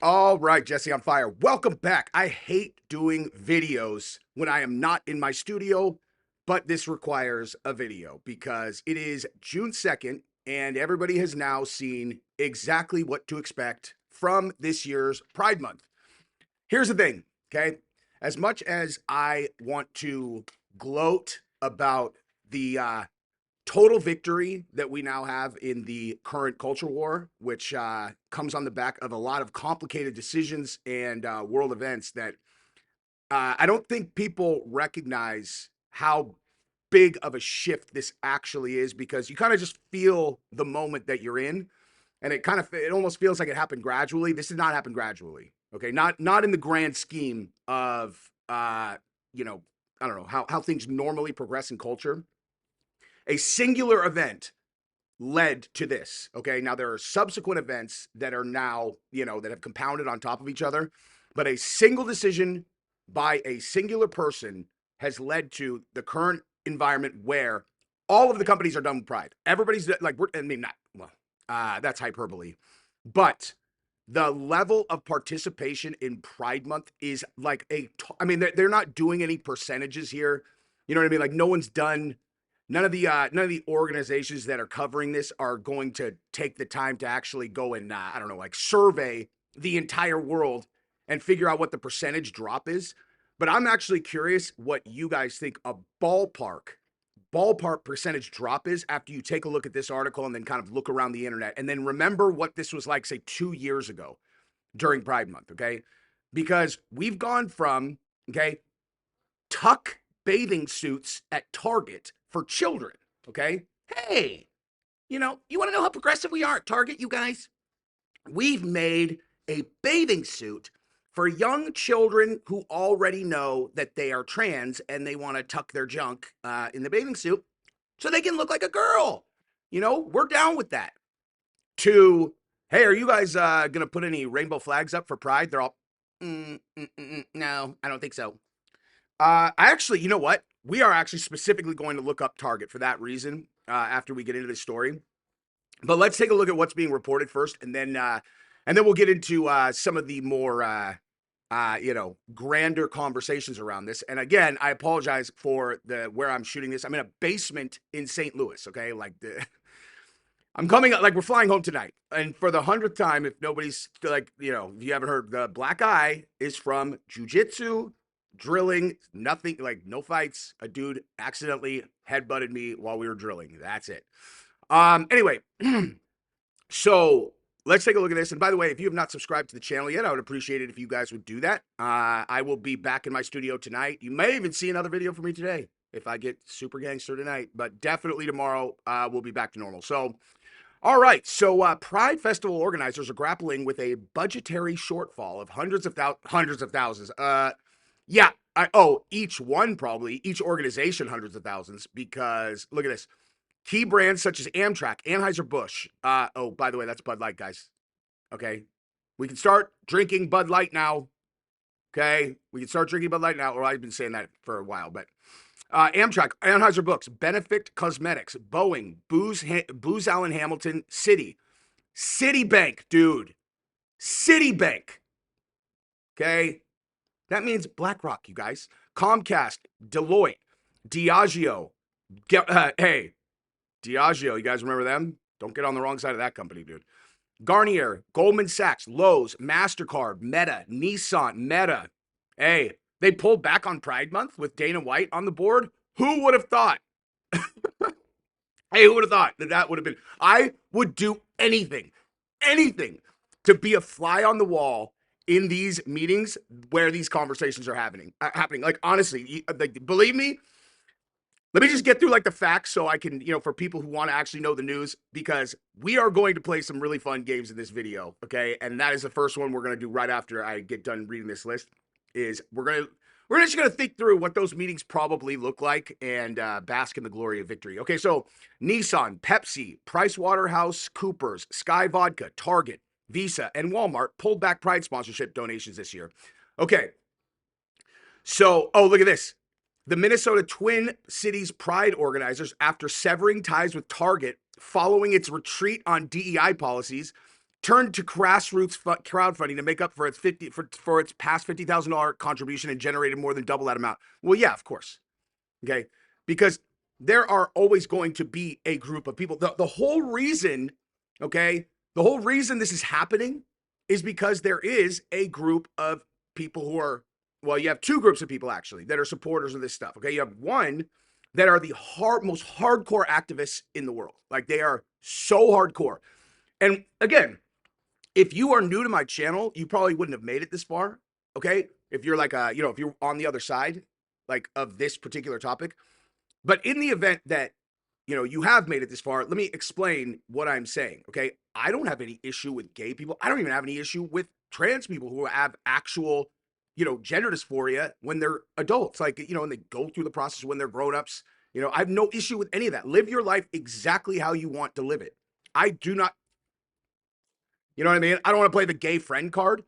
All right, Jesse on fire. Welcome back. I hate doing videos when I am not in my studio, but this requires a video because it is June 2nd and everybody has now seen exactly what to expect from this year's Pride Month. Here's the thing, okay? As much as I want to gloat about the total victory that we now have in the current culture war, which comes on the back of a lot of complicated decisions and world events that I don't think people recognize how big of a shift this actually is because you kind of just feel the moment that you're in and it almost feels like it happened gradually. This did not happen gradually. Okay, not in the grand scheme of you know, I don't know how things normally progress in culture. A singular event led to this. Okay. Now there are subsequent events that are now, that have compounded on top of each other, but a single decision by a singular person has led to the current environment where all of the companies are done with Pride. Everybody's like, I mean, not, well, that's hyperbole, but the level of participation in Pride Month is like I mean, they're not doing any percentages here. You know what I mean? Like no one's done none of the organizations that are covering this are going to take the time to actually go and I don't know, like survey the entire world and figure out what the percentage drop is. But I'm actually curious what you guys think a ballpark percentage drop is after you take a look at this article and then kind of look around the internet and then remember what this was like, say, 2 years ago during Pride Month. Okay, because we've gone from tuck bathing suits at Target for children. Okay. Hey, you want to know how progressive we are at Target, you guys? We've made a bathing suit for young children who already know that they are trans and they want to tuck their junk in the bathing suit so they can look like a girl. We're down with that. To, hey, are you guys going to put any rainbow flags up for Pride? They're all, no, I don't think so. I actually, you know what? We are actually specifically going to look up Target for that reason after we get into this story. But let's take a look at what's being reported first, and then we'll get into some of the more grander conversations around this. And again, I apologize for the where I'm shooting this. I'm in a basement in St. Louis. Okay, I'm coming up like we're flying home tonight, and for the 100th time, if nobody's like, if you haven't heard, the black eye is from jujitsu, drilling, nothing like no fights. A dude accidentally headbutted me while we were drilling. That's it. Anyway, so let's take a look at this. And by the way, if you have not subscribed to the channel yet, I would appreciate it if you guys would do that. I will be back in my studio tonight. You may even see another video from me today if I get super gangster tonight, but definitely tomorrow we'll be back to normal. So, all right. So, Pride Festival organizers are grappling with a budgetary shortfall of hundreds of thousands. Yeah. Each one probably, each organization hundreds of thousands because look at this. Key brands such as Amtrak, Anheuser-Busch. By the way, that's Bud Light, guys. Okay. We can start drinking Bud Light now. Okay. We can start drinking Bud Light now, or I've been saying that for a while, but Amtrak, Anheuser-Busch, Benefit Cosmetics, Boeing, Booz Allen Hamilton, Citibank, dude. Citibank. Okay. That means BlackRock, you guys. Comcast, Deloitte, Diageo. Hey, Diageo, you guys remember them? Don't get on the wrong side of that company, dude. Garnier, Goldman Sachs, Lowe's, MasterCard, Meta, Nissan, Meta. Hey, they pulled back on Pride Month with Dana White on the board. Who would have thought? Hey, who would have thought that would have been? I would do anything to be a fly on the wall in these meetings where these conversations are happening. Like honestly, like believe me, let me just get through like the facts so I can, for people who want to actually know the news, because we are going to play some really fun games in this video. Okay. And that is the first one we're going to do right after I get done reading this list is we're just going to think through what those meetings probably look like and bask in the glory of victory. Okay. So Nissan, Pepsi, PricewaterhouseCoopers, Sky Vodka, Target, Visa, and Walmart pulled back Pride sponsorship donations this year. Okay. So, look at this. The Minnesota Twin Cities Pride organizers, after severing ties with Target following its retreat on DEI policies, turned to grassroots crowdfunding to make up for its for its past $50,000 contribution and generated more than double that amount. Well, yeah, of course. Okay, because there are always going to be a group of people. The whole reason, okay, the whole reason this is happening is because there is a group of people who are, well, you have two groups of people actually that are supporters of this stuff. Okay, you have one that are the most hardcore activists in the world. Like they are so hardcore. And again, if you are new to my channel, you probably wouldn't have made it this far. Okay, if you're like if you're on the other side, like of this particular topic. But in the event that you have made it this far, let me explain what I'm saying. Okay, I don't have any issue with gay people. I don't even have any issue with trans people who have actual gender dysphoria when they're adults, like and they go through the process when they're grown-ups. I have no issue with any of that. Live your life exactly how you want to live it. I do not, you know what I mean? I don't want to play the gay friend card.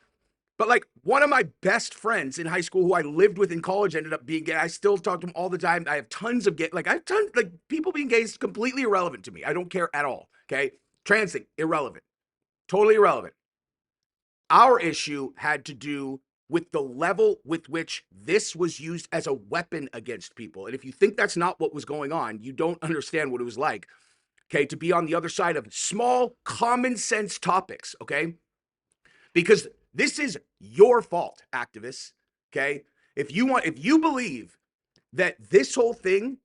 But like one of my best friends in high school who I lived with in college ended up being gay. I still talk to him all the time. I have tons of gay, like I have tons, like people being gay is completely irrelevant to me. I don't care at all. Okay. Trans thing, irrelevant. Totally irrelevant. Our issue had to do with the level with which this was used as a weapon against people. And if you think that's not what was going on, you don't understand what it was like, okay, to be on the other side of small common sense topics, okay? Because this is your fault, activists, okay? If you believe that this whole thing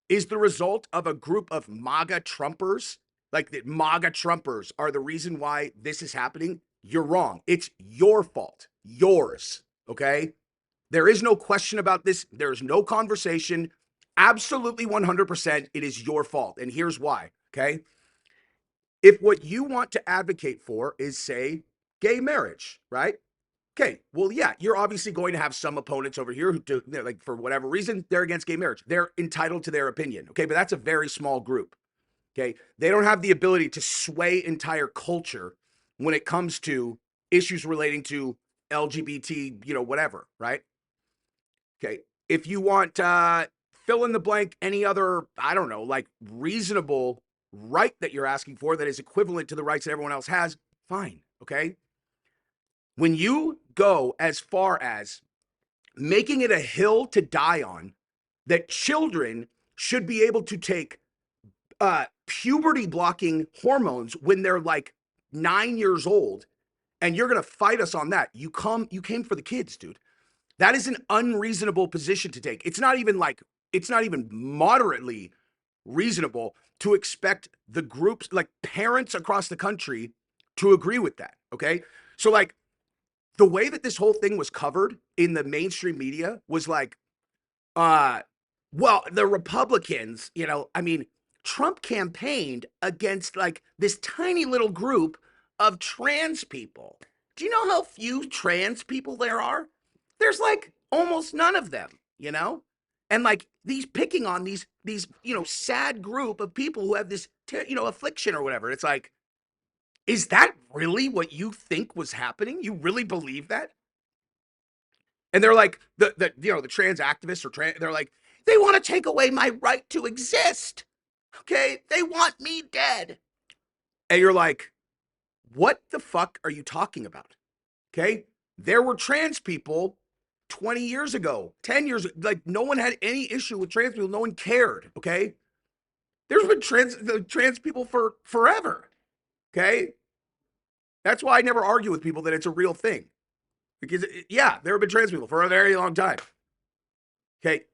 is the result of a group of MAGA Trumpers, like that MAGA Trumpers are the reason why this is happening, you're wrong. It's your fault. Yours, okay? There is no question about this. There is no conversation. Absolutely 100%, it is your fault. And here's why, okay? If what you want to advocate for is, say, gay marriage, right? Okay, well, yeah, you're obviously going to have some opponents over here who do, like, for whatever reason, they're against gay marriage. They're entitled to their opinion, okay? But that's a very small group, okay? They don't have the ability to sway entire culture when it comes to issues relating to LGBT, whatever, right? Okay, if you want fill in the blank any other, I don't know, like reasonable right that you're asking for that is equivalent to the rights that everyone else has, fine, okay? When you go as far as making it a hill to die on, that children should be able to take puberty blocking hormones when they're like 9 years old, and you're gonna fight us on that. You came for the kids, dude. That is an unreasonable position to take. It's not even moderately reasonable to expect the groups, like parents across the country, to agree with that. Okay. So like the way that this whole thing was covered in the mainstream media was like, uh, well, the Republicans, I mean, Trump campaigned against like this tiny little group of trans people. Do you know how few trans people there are? There's like almost none of them, you know? And like these picking on these sad group of people who have this affliction or whatever. It's like, is that really what you think was happening? You really believe that? And they're like the trans activists they're like, they want to take away my right to exist. Okay? They want me dead. And you're like, what the fuck are you talking about? Okay? There were trans people 20 years ago, 10 years, like no one had any issue with trans people. No one cared. Okay? There's been trans people for forever. Okay? That's why I never argue with people that it's a real thing. Because yeah, there have been trans people for a very long time. Okay?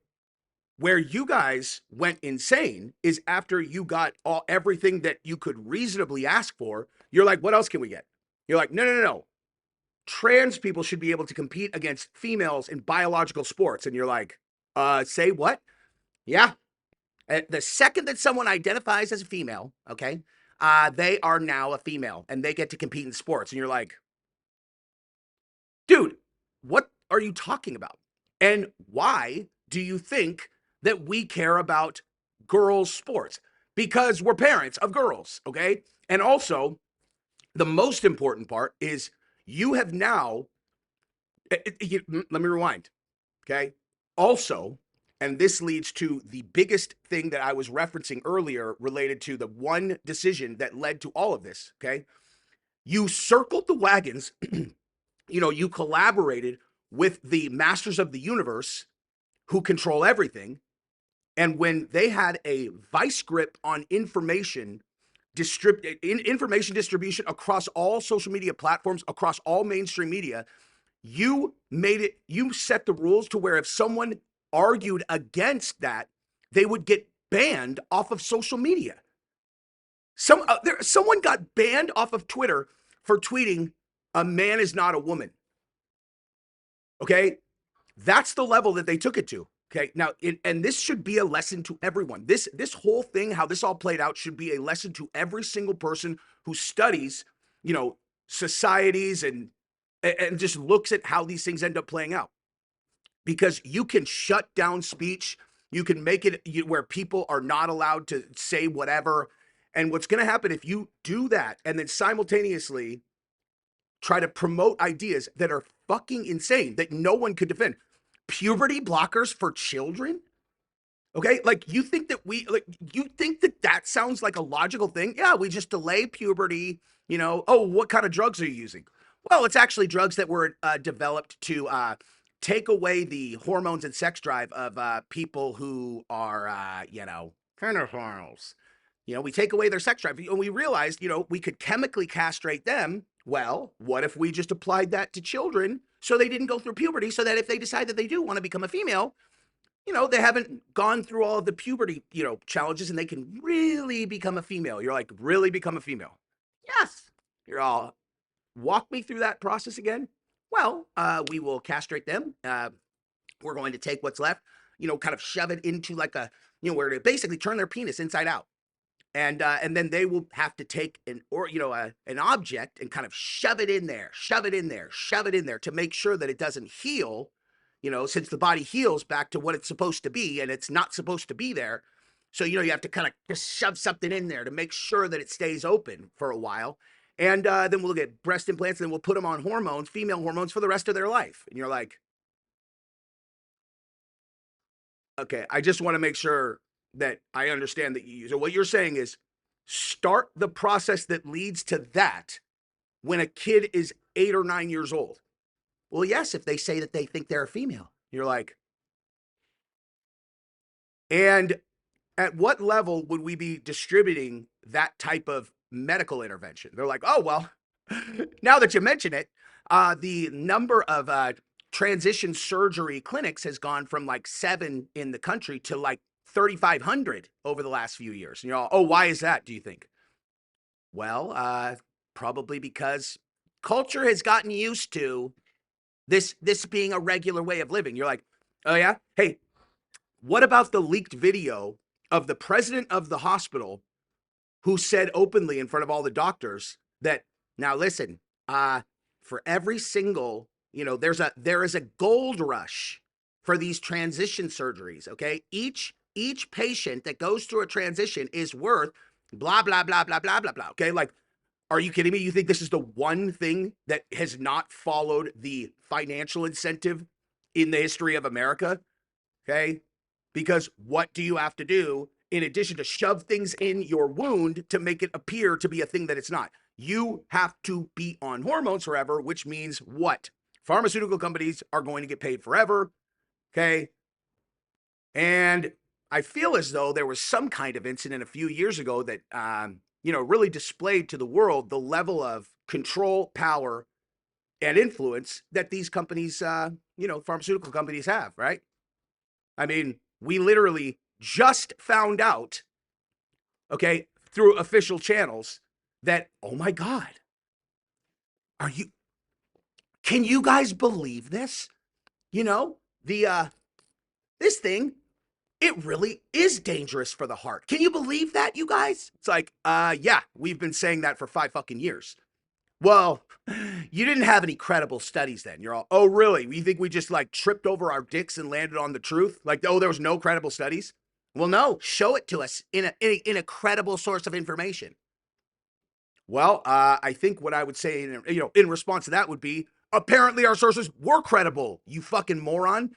Where you guys went insane is after you got everything that you could reasonably ask for. You're like, what else can we get? You're like, no, no, no, no. Trans people should be able to compete against females in biological sports. And you're like, say what? Yeah. The second that someone identifies as a female, okay, they are now a female and they get to compete in sports. And you're like, dude, what are you talking about? And why do you think that we care about girls' sports? Because we're parents of girls, okay? And also, the most important part is you have now, let me rewind, okay? Also, and this leads to the biggest thing that I was referencing earlier related to the one decision that led to all of this, okay? You circled the wagons, you collaborated with the masters of the universe who control everything. And when they had a vice grip on information distribution across all social media platforms, across all mainstream media, you set the rules to where if someone argued against that, they would get banned off of social media. Someone got banned off of Twitter for tweeting, "A man is not a woman." Okay, that's the level that they took it to. Okay, now, and this should be a lesson to everyone. This whole thing, how this all played out, should be a lesson to every single person who studies, societies and just looks at how these things end up playing out. Because you can shut down speech, you can make it where people are not allowed to say whatever. And what's going to happen if you do that and then simultaneously try to promote ideas that are fucking insane that no one could defend? Puberty blockers for children? Okay, like you think that sounds like a logical thing? Yeah, we just delay puberty. Oh, what kind of drugs are you using? Well, it's actually drugs that were developed to take away the hormones and sex drive of people who are, kind of hormones. We take away their sex drive, and we realized, we could chemically castrate them. Well, what if we just applied that to children so they didn't go through puberty, so that if they decide that they do want to become a female, they haven't gone through all of the puberty, challenges, and they can really become a female. You're like, really become a female? Yes. You're all, walk me through that process again. Well, we will castrate them. We're going to take what's left, kind of shove it into like where to basically turn their penis inside out. And then they will have to take an object and kind of shove it in there to make sure that it doesn't heal, since the body heals back to what it's supposed to be, and it's not supposed to be there. So, you have to kind of just shove something in there to make sure that it stays open for a while. And then we'll get breast implants, and then we'll put them on hormones, female hormones, for the rest of their life. And you're like, okay, I just want to make sure that I understand that so what you're saying is start the process that leads to that when a kid is 8 or 9 years old. Well, yes, if they say that they think they're a female. You're like, and at what level would we be distributing that type of medical intervention? They're like, oh, well, now that you mention it, the number of transition surgery clinics has gone from like 7 in the country to like 3,500 over the last few years. And you're all, oh, why is that, do you think? Well, probably because culture has gotten used to this being a regular way of living. You're like, oh yeah? Hey, what about the leaked video of the president of the hospital who said openly in front of all the doctors that, now listen, for every single, there is a gold rush for these transition surgeries, okay? Each patient that goes through a transition is worth blah, blah, blah, blah, blah, blah, blah, okay? Like, are you kidding me? You think this is the one thing that has not followed the financial incentive in the history of America? Okay? Because what do you have to do in addition to shove things in your wound to make it appear to be a thing that it's not? You have to be on hormones forever, which means what? Pharmaceutical companies are going to get paid forever. Okay? And I feel as though there was some kind of incident a few years ago that, really displayed to the world the level of control, power, and influence that these companies, pharmaceutical companies have, right? I mean, we literally just found out, okay, through official channels that, oh my God, can you guys believe this? This thing, it really is dangerous for the heart. Can you believe that, you guys? It's like, yeah, we've been saying that for 5 fucking years. Well, you didn't have any credible studies then. You're all, oh, really? You think we just like tripped over our dicks and landed on the truth? Like, oh, there was no credible studies? Well, no, show it to us in a credible source of information. Well, I think what I would say, in response to that would be, apparently our sources were credible, you fucking moron.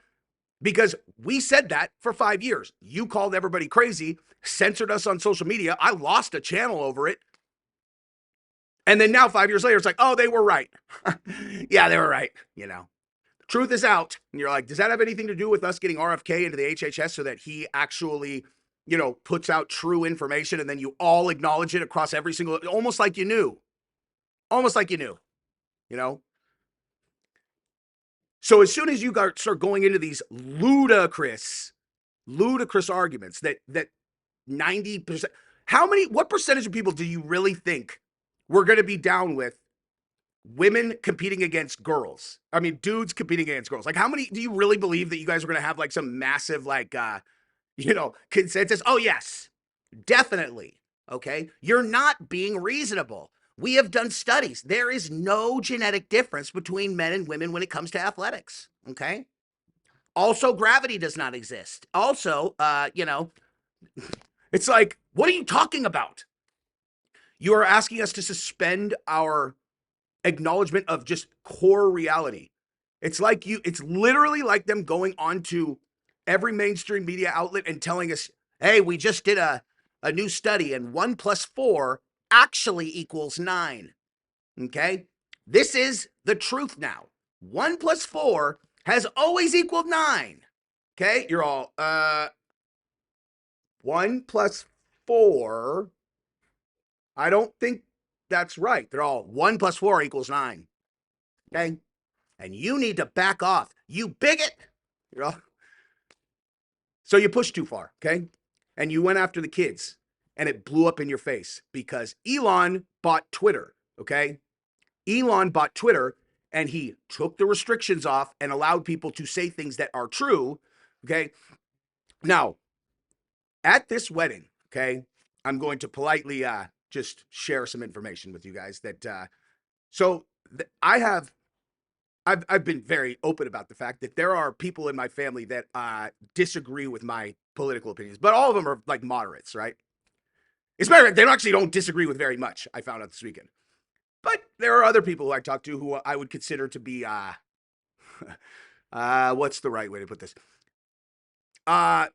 Because we said that for 5 years. You called everybody crazy, censored us on social media. I lost a channel over it. And then now 5 years later, it's like, oh, they were right. Yeah, they were right. Truth is out. And you're like, does that have anything to do with us getting RFK into the HHS so that he actually, puts out true information and then you all acknowledge it across every single, almost like you knew, almost like you know? So as soon as you start going into these ludicrous arguments that 90%, what percentage of people do you really think we're going to be down with women competing against girls? I mean, dudes competing against girls. Like, how many do you really believe that you guys are going to have like some massive, like, consensus? Oh, yes, definitely. Okay. You're not being reasonable. We have done studies. There is no genetic difference between men and women when it comes to athletics. Okay. Also, gravity does not exist. Also, it's like, what are you talking about? You are asking us to suspend our acknowledgement of just core reality. It's literally like them going onto every mainstream media outlet and telling us, hey, we just did a new study and 1 + 4 actually equals 9. Okay? This is the truth now. 1 + 4 has always equaled 9. Okay? You're all, 1 + 4. I don't think that's right. They're all 1 + 4 equals 9. Okay? And you need to back off. You bigot. So you pushed too far, okay? And you went after the kids and it blew up in your face because Elon bought Twitter, okay? Elon bought Twitter and he took the restrictions off and allowed people to say things that are true, okay? Now, at this wedding, okay, I'm going to politely just share some information with you guys that I've been very open about the fact that there are people in my family that disagree with my political opinions, but all of them are like moderates, right? It's better they actually don't disagree with very much. I found out this weekend, but there are other people who I talk to who I would consider to be what's the right way to put this? Uh,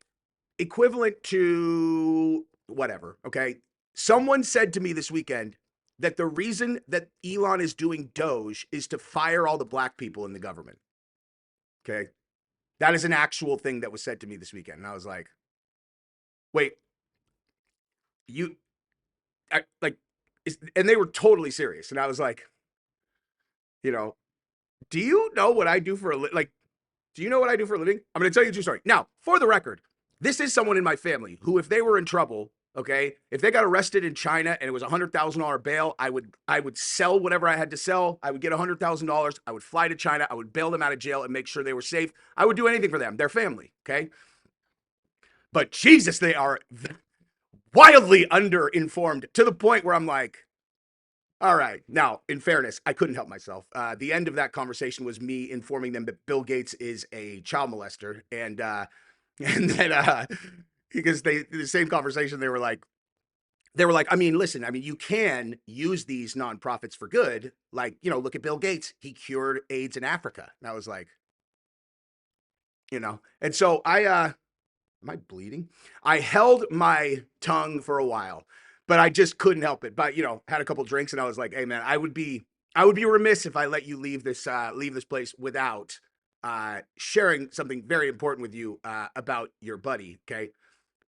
Equivalent to whatever. Okay, someone said to me this weekend that the reason that Elon is doing Doge is to fire all the black people in the government. Okay. That is an actual thing that was said to me this weekend. And I was like, wait, you, like, and they were totally serious. And I was like, you know, do you know what I do for a like, do you know what I do for a living? I'm going to tell you a true story. Now, for the record, this is someone in my family who, if they were in trouble, okay, if they got arrested in China and it was $100,000 bail, I would sell whatever I had to sell. I would get $100,000. I would fly to China. I would bail them out of jail and make sure they were safe. I would do anything for them, their family, okay? But Jesus, they are wildly underinformed to the point where I'm like, all right. Now, in fairness, I couldn't help myself. The end of that conversation was me informing them that Bill Gates is a child molester, and then because the same conversation they were like, I mean, listen, I mean, you can use these nonprofits for good. Like, look at Bill Gates. He cured AIDS in Africa. And I was like, and so am I bleeding? I held my tongue for a while, but I just couldn't help it. But had a couple drinks and I was like, hey man, I would be remiss if I let you leave this place without sharing something very important with you about your buddy. Okay.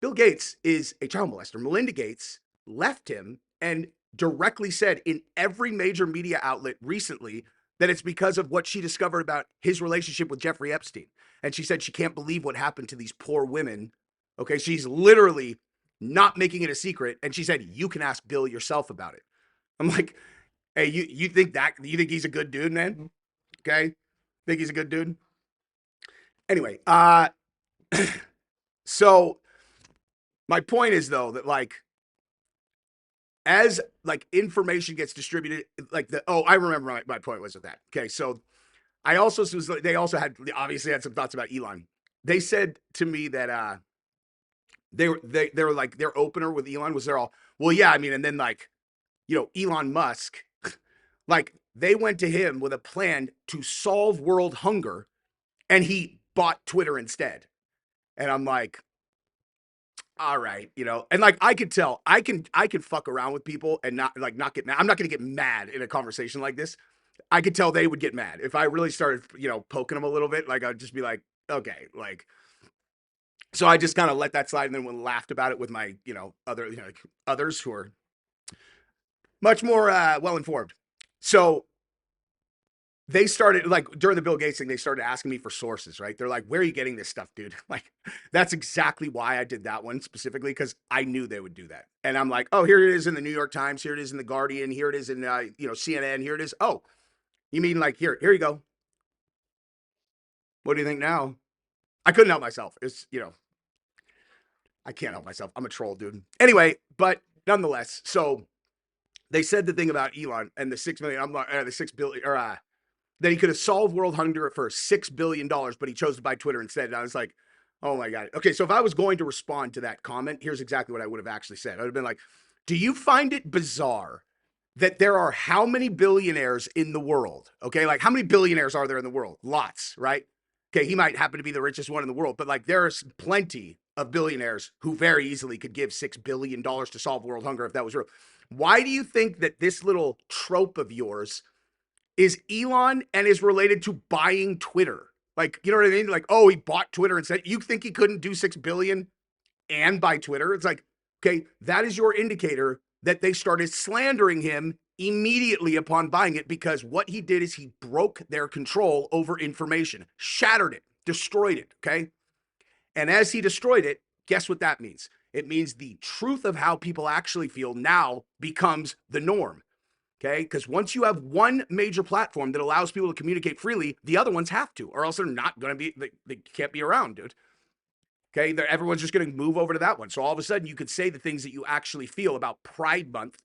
Bill Gates is a child molester. Melinda Gates left him and directly said in every major media outlet recently that it's because of what she discovered about his relationship with Jeffrey Epstein. And she said she can't believe what happened to these poor women. Okay, she's literally not making it a secret. And she said, you can ask Bill yourself about it. I'm like, hey, you think he's a good dude, man? Okay, think he's a good dude? Anyway, so my point is though that as information gets distributed, I remember my point was with that. Okay, so they also obviously had some thoughts about Elon. They said to me that they were like their opener with Elon was they're all, well, yeah, I mean, and then Elon Musk, they went to him with a plan to solve world hunger and he bought Twitter instead. And I'm like, all right, and like I could tell, I can fuck around with people and not get mad. I'm not gonna get mad in a conversation like this. I could tell they would get mad if I really started, poking them a little bit. Like I'd just be like, okay, like so I just kind of let that slide and then when laughed about it with my, other, like others who are much more well informed. So they started like during the Bill Gates thing, they started asking me for sources, right? They're like, where are you getting this stuff, dude? Like, that's exactly why I did that one specifically, because I knew they would do that. And I'm like, oh, here it is in the New York Times, here it is in the Guardian, here it is in CNN, here it is. Oh, you mean like here you go. What do you think now? I couldn't help myself. I can't help myself. I'm a troll, dude. Anyway, but nonetheless, so they said the thing about Elon and the 6 million, I'm like, the 6 billion, or that he could have solved world hunger for $6 billion, but he chose to buy Twitter instead. And I was like, oh my God. Okay, so if I was going to respond to that comment, here's exactly what I would have actually said. I would have been like, do you find it bizarre that there are how many billionaires in the world? Okay, like how many billionaires are there in the world? Lots, right? Okay, he might happen to be the richest one in the world, but like there's plenty of billionaires who very easily could give $6 billion to solve world hunger if that was real. Why do you think that this little trope of yours is Elon and is related to buying Twitter? Like, you know what I mean? Like, oh, he bought Twitter and said, you think he couldn't do 6 billion and buy Twitter? It's like, okay, that is your indicator that they started slandering him immediately upon buying it, because what he did is he broke their control over information, shattered it, destroyed it. Okay. And as he destroyed it, guess what that means? It means the truth of how people actually feel now becomes the norm. Okay. Because once you have one major platform that allows people to communicate freely, the other ones have to, or else they're not going to be, they can't be around, dude. Okay. Everyone's just going to move over to that one. So all of a sudden you could say the things that you actually feel about Pride Month,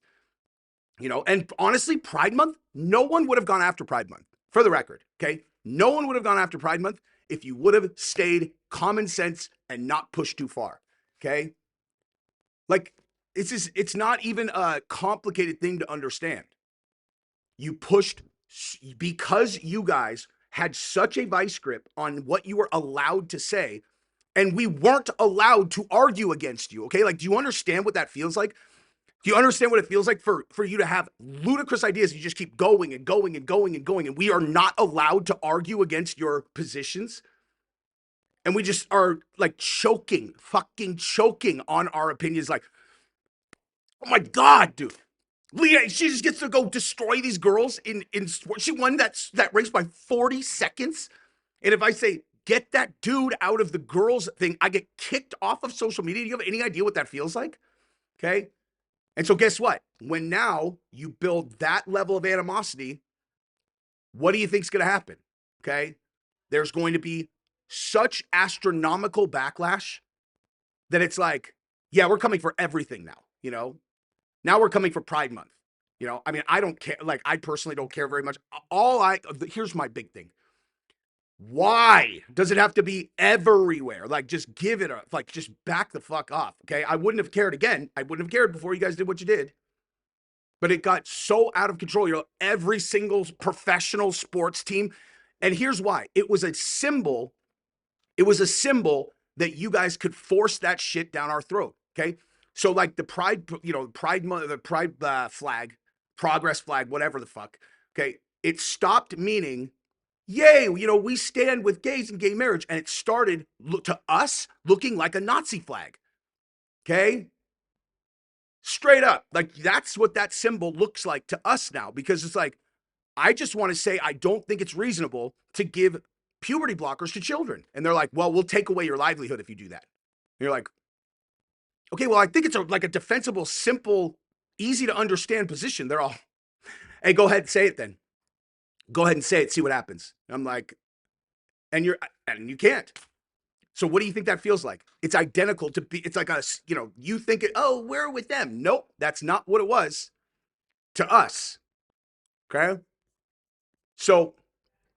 and honestly, Pride Month, no one would have gone after Pride Month, for the record. Okay. No one would have gone after Pride Month if you would have stayed common sense and not pushed too far. Okay. Like, it's not even a complicated thing to understand. You pushed because you guys had such a vice grip on what you were allowed to say, and we weren't allowed to argue against you. Okay. Like, do you understand what that feels like? Do you understand what it feels like for you to have ludicrous ideas? You just keep going and going and going and going, and we are not allowed to argue against your positions. And we just are like fucking choking on our opinions. Like, oh my God, dude. Leah, she just gets to go destroy these girls in sport. She won that race by 40 seconds. And if I say, get that dude out of the girls thing, I get kicked off of social media. Do you have any idea what that feels like? Okay. And so guess what? When now you build that level of animosity, what do you think is going to happen? Okay. There's going to be such astronomical backlash that it's like, yeah, we're coming for everything now. Now we're coming for Pride Month. I mean, I don't care. Like, I personally don't care very much. Here's my big thing. Why does it have to be everywhere? Like, just give it just back the fuck off. Okay. I wouldn't have cared again. I wouldn't have cared before you guys did what you did. But it got so out of control. Every single professional sports team. And here's why. It was a symbol. It was a symbol that you guys could force that shit down our throat. Okay. So like the pride, the pride flag, progress flag, whatever the fuck. Okay. It stopped meaning, yay, we stand with gays and gay marriage. And it started to us looking like a Nazi flag. Okay. Straight up. Like, that's what that symbol looks like to us now, because it's like, I just want to say, I don't think it's reasonable to give puberty blockers to children. And they're like, well, we'll take away your livelihood if you do that. And you're like, okay, well, I think it's like a defensible, simple, easy to understand position. They're all, hey, go ahead and say it then. Go ahead and say it, see what happens. And I'm like, and you can't. So what do you think that feels like? It's identical to it's like you think oh, we're with them. Nope, that's not what it was to us. Okay. So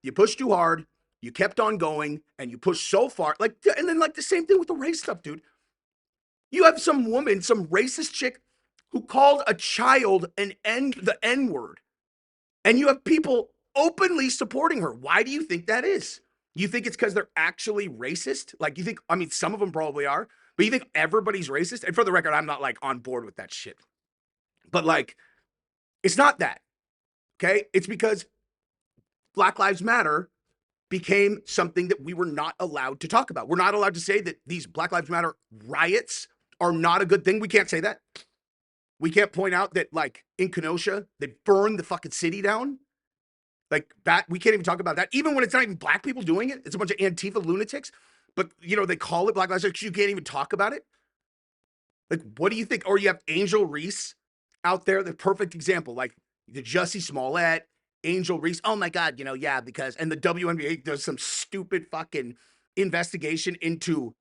you pushed too hard, you kept on going, and you pushed so far. And then the same thing with the race stuff, dude. You have some woman, some racist chick who called a child the N word. And you have people openly supporting her. Why do you think that is? You think it's because they're actually racist? Like, you think, I mean, some of them probably are, But you think everybody's racist? And for the record, I'm not like on board with that shit. But like, it's not that. Okay. It's because Black Lives Matter became something that we were not allowed to talk about. We're not allowed to say that these Black Lives Matter riots are not a good thing. We can't say that. We can't point out that, like, in Kenosha, they burned the fucking city down. Like, that, we can't even talk about that. Even when it's not even black people doing it, it's a bunch of Antifa lunatics. But, you know, they call it Black Lives Matter because you can't even talk about it. Like, what do you think? Or you have Angel Reese out there, the perfect example. Like, the Jussie Smollett, Angel Reese. Oh my God, you know, yeah, because, and the WNBA does some stupid fucking investigation into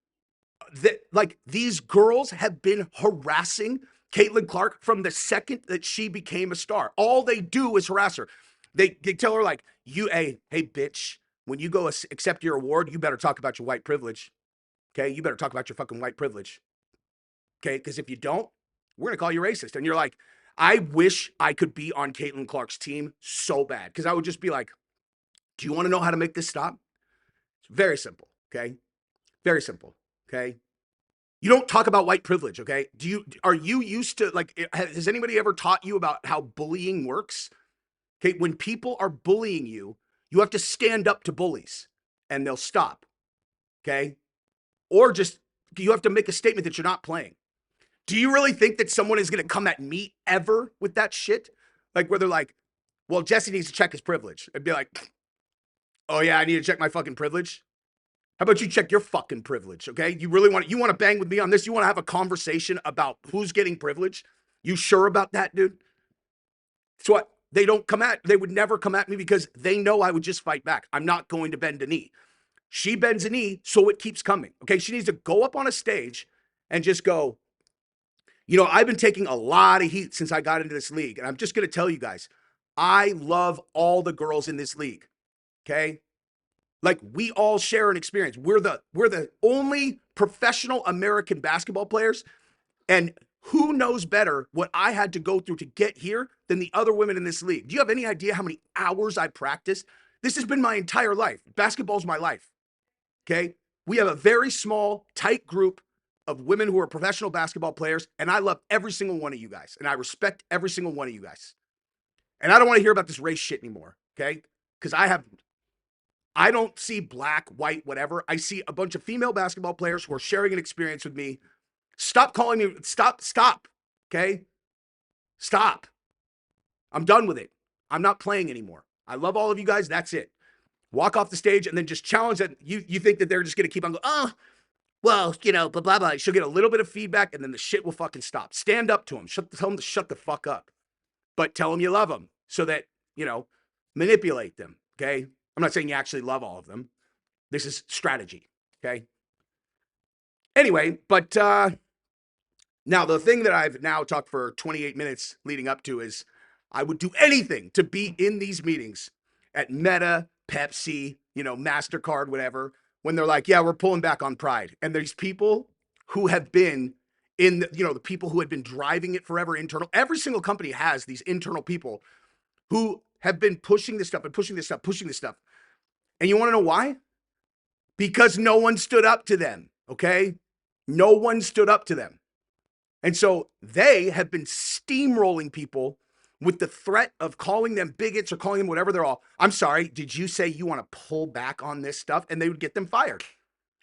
that. Like, these girls have been harassing Caitlin Clark from the second that she became a star. All they do is harass her. They tell her, like, hey, bitch, when you go accept your award, you better talk about your white privilege. Okay, you better talk about your fucking white privilege. Okay, because if you don't, we're gonna call you racist. And you're like, I wish I could be on Caitlin Clark's team so bad, because I would just be like, do you want to know how to make this stop? It's very simple. Okay, very simple. Okay, you don't talk about white privilege. Okay, are you used to, like, has anybody ever taught you about how bullying works? Okay, when people are bullying you, you have to stand up to bullies and they'll stop. Okay, or just you have to make a statement that you're not playing. Do you really think that someone is going to come at me ever with that shit? Like, where they're like, well, Jesse needs to check his privilege. I'd be like, oh yeah, I need to check my fucking privilege. How about you check your fucking privilege? Okay. You want to bang with me on this? You want to have a conversation about who's getting privilege? You sure about that, dude? It's what they would never come at me because they know I would just fight back. I'm not going to bend a knee. She bends a knee, so it keeps coming. Okay. She needs to go up on a stage and just go, you know, I've been taking a lot of heat since I got into this league. And I'm just going to tell you guys, I love all the girls in this league. Okay. Like, we all share an experience. We're the only professional American basketball players. And who knows better what I had to go through to get here than the other women in this league? Do you have any idea how many hours I practiced? This has been my entire life. Basketball's my life. Okay. We have a very small, tight group of women who are professional basketball players, and I love every single one of you guys, and I respect every single one of you guys. And I don't want to hear about this race shit anymore, okay? Because I don't see black, white, whatever. I see a bunch of female basketball players who are sharing an experience with me. Stop calling me, stop, okay? Stop. I'm done with it. I'm not playing anymore. I love all of you guys. That's it. Walk off the stage and then just challenge that. You think that they're just going to keep on going, oh, well, you know, blah, blah, blah. She'll get a little bit of feedback and then the shit will fucking stop. Stand up to them. Tell them to shut the fuck up. But tell them you love them so that, you know, manipulate them. Okay. I'm not saying you actually love all of them. This is strategy. Okay. Anyway, but now the thing that I've now talked for 28 minutes leading up to is I would do anything to be in these meetings at Meta, Pepsi, you know, MasterCard, whatever, when they're like, yeah, we're pulling back on pride. And there's people who have been in, the people who had been driving it forever internal. Every single company has these internal people who have been pushing this stuff and pushing this stuff, pushing this stuff. And you want to know why? Because no one stood up to them. Okay. No one stood up to them. And so they have been steamrolling people with the threat of calling them bigots or calling them whatever. They're all, I'm sorry, did you say you want to pull back on this stuff? And they would get them fired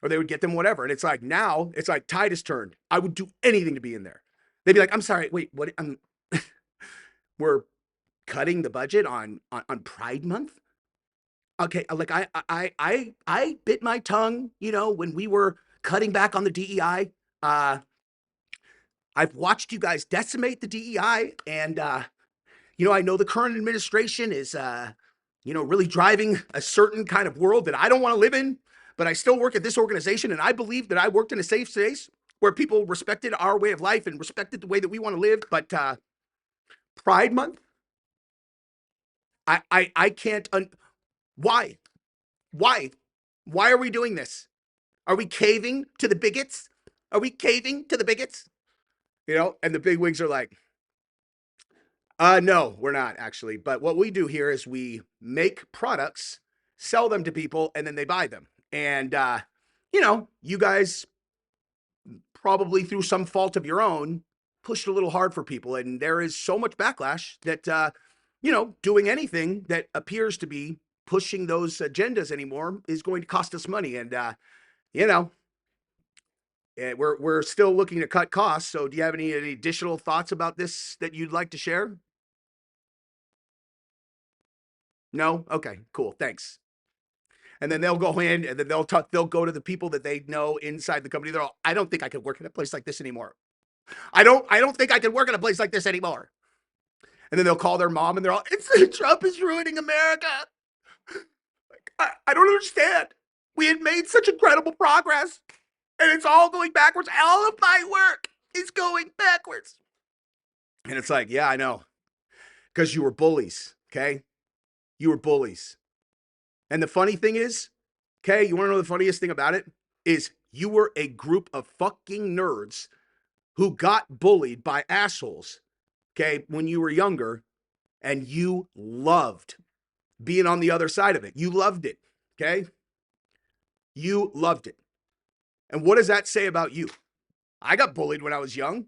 or they would get them whatever. And it's like, now it's like tide has turned. I would do anything to be in there. They'd be like, I'm sorry, wait, what? We're cutting the budget on Pride Month. Okay, like I bit my tongue, when we were cutting back on the DEI. I've watched you guys decimate the DEI, and I know the current administration is really driving a certain kind of world that I don't want to live in, but I still work at this organization, and I believe that I worked in a safe space where people respected our way of life and respected the way that we want to live. But Pride Month, I can't. Why? Why? Why are we doing this? Are we caving to the bigots? Are we caving to the bigots? And the big wigs are like, no, we're not actually. But what we do here is we make products, sell them to people, and then they buy them. And, you guys probably through some fault of your own, pushed a little hard for people. And there is so much backlash that, doing anything that appears to be pushing those agendas anymore is going to cost us money. And, you know, we're still looking to cut costs. So do you have any additional thoughts about this that you'd like to share? No? Okay, cool. Thanks. And then they'll go in and then they'll go to the people that they know inside the company. They're all, I don't think I could work in a place like this anymore. I don't think I could work in a place like this anymore. And then they'll call their mom and they're all, Trump is ruining America. I don't understand. We had made such incredible progress and it's all going backwards. All of my work is going backwards. And it's like, yeah, I know. Because you were bullies, okay? You were bullies. And the funny thing is, okay, you want to know the funniest thing about it? Is you were a group of fucking nerds who got bullied by assholes, okay, when you were younger, and you loved being on the other side of it. You loved it, okay? You loved it. And what does that say about you? I got bullied when I was young.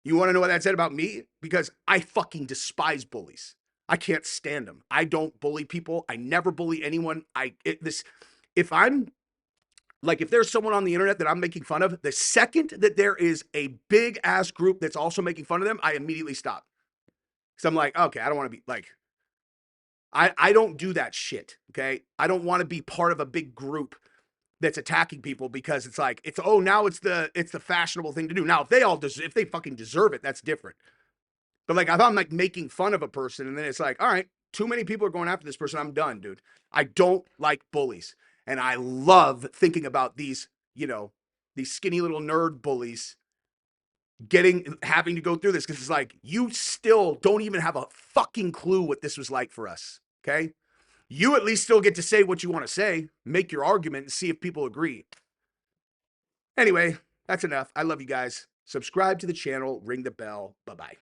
You want to know what that said about me? Because I fucking despise bullies. I can't stand them. I don't bully people. I never bully anyone. If I'm like, if there's someone on the internet that I'm making fun of, the second that there is a big ass group that's also making fun of them, I immediately stop. So I'm like, okay, I don't want to be like, I don't do that shit. Okay. I don't want to be part of a big group that's attacking people because it's like, now it's the fashionable thing to do. Now, if they fucking deserve it, that's different. But like, if I'm like making fun of a person and then it's like, all right, too many people are going after this person, I'm done, dude. I don't like bullies. And I love thinking about these skinny little nerd bullies having to go through this because it's like, you still don't even have a fucking clue what this was like for us. Okay. You at least still get to say what you want to say, make your argument and see if people agree. Anyway, that's enough. I love you guys. Subscribe to the channel, ring the bell. Bye-bye.